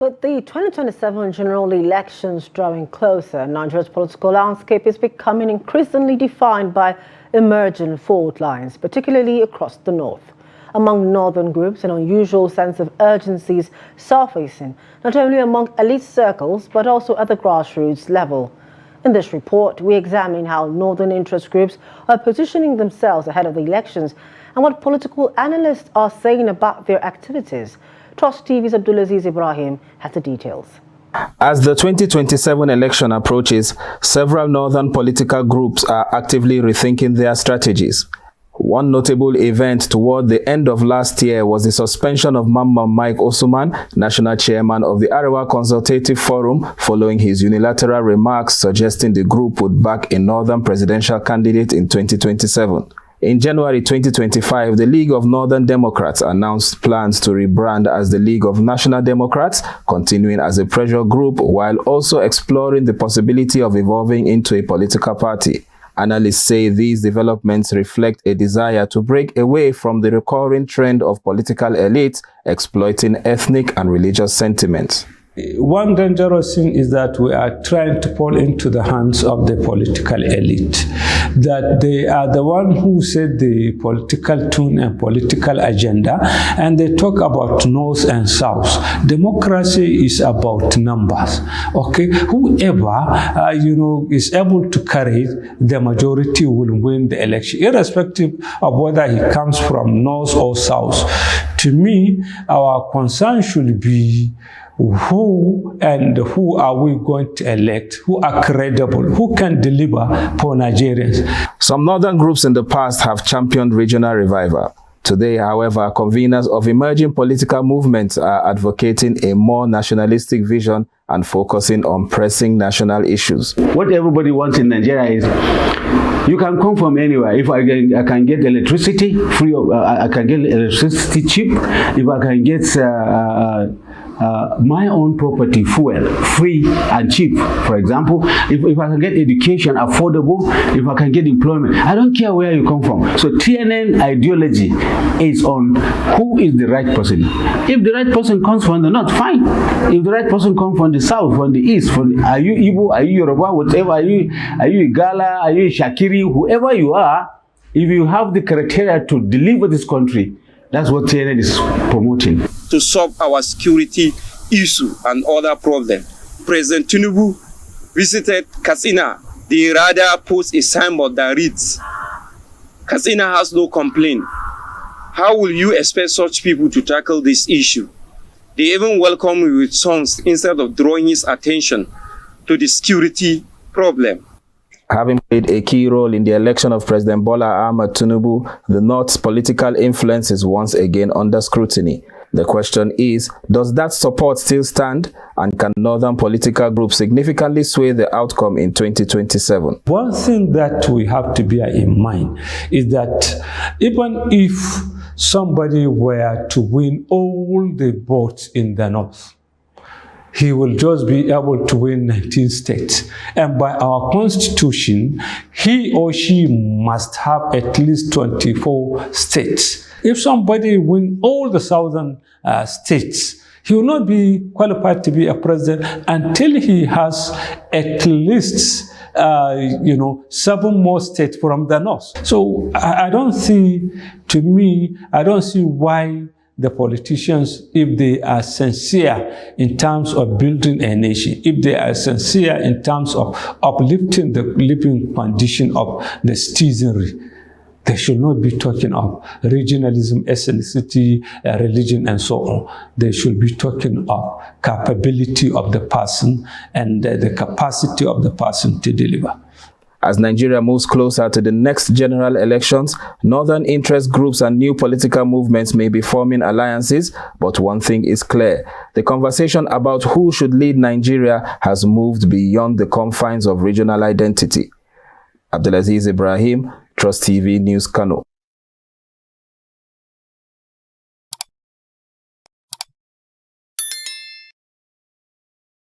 With the 2027 general elections drawing closer, Nigeria's political landscape is becoming increasingly defined by emerging fault lines, particularly across the north. Among northern groups, an unusual sense of urgency is surfacing, not only among elite circles, but also at the grassroots level. In this report, we examine how northern interest groups are positioning themselves ahead of the elections and what political analysts are saying about their activities. Trust TV's Abdulazeez has the details. As the 2027 election approaches, several northern political groups are actively rethinking their strategies. One notable event toward the end of last year was the suspension of Mamman Mike Osuman, national chairman of the Arewa Consultative Forum, following his unilateral remarks suggesting the group would back a northern presidential candidate in 2027. In January 2025, the League of Northern Democrats announced plans to rebrand as the League of National Democrats, continuing as a pressure group while also exploring the possibility of evolving into a political party. Analysts say these developments reflect a desire to break away from the recurring trend of political elites exploiting ethnic and religious sentiments. One dangerous thing is that we are trying to fall into the hands of the political elite, that they are the one who set the political tune and political agenda, and they talk about north and south. Democracy is about numbers. Okay, whoever is able to carry the majority will win the election, irrespective of whether he comes from north or south. To me, our concern should be who are we going to elect, who are credible, who can deliver for Nigerians. Some northern groups in the past have championed regional revival. Today, however, conveners of emerging political movements are advocating a more nationalistic vision and focusing on pressing national issues. What everybody wants in Nigeria is, you can come from anywhere. If I can get electricity free, I can get electricity cheap. If I can get my own property fuel free and cheap, for example, if I can get education affordable, if I can get employment, I don't care where you come from. So TNN ideology is on who is the right person. If the right person comes from the north, fine. If the right person comes from the south, from the east, are you Igbo, are you Yoruba, whatever, are you Igala, are you Shakiri, whoever you are, if you have the criteria to deliver this country, that's what TNN is promoting. To solve our security issue and other problems. President Tinubu visited Katsina. They rather post a signboard that reads, Katsina has no complaint. How will you expect such people to tackle this issue? They even welcome you with songs instead of drawing his attention to the security problem. Having played a key role in the election of President Bola Ahmed Tinubu, the North's political influence is once again under scrutiny. The question is, does that support still stand, and can northern political groups significantly sway the outcome in 2027? One thing that we have to bear in mind is that even if somebody were to win all the votes in the north, he will just be able to win 19 states. And by our constitution, he or she must have at least 24 states. If somebody wins all the southern states, he will not be qualified to be a president until he has at least 7 more states from the north. So I don't see why the politicians, if they are sincere in terms of building a nation, if they are sincere in terms of uplifting the living condition of the citizenry, they should not be talking of regionalism, ethnicity, religion, and so on. They should be talking of capability of the person and the capacity of the person to deliver. As Nigeria moves closer to the next general elections, northern interest groups and new political movements may be forming alliances, but one thing is clear. The conversation about who should lead Nigeria has moved beyond the confines of regional identity. Abdulazeez, Trust TV News, Kano.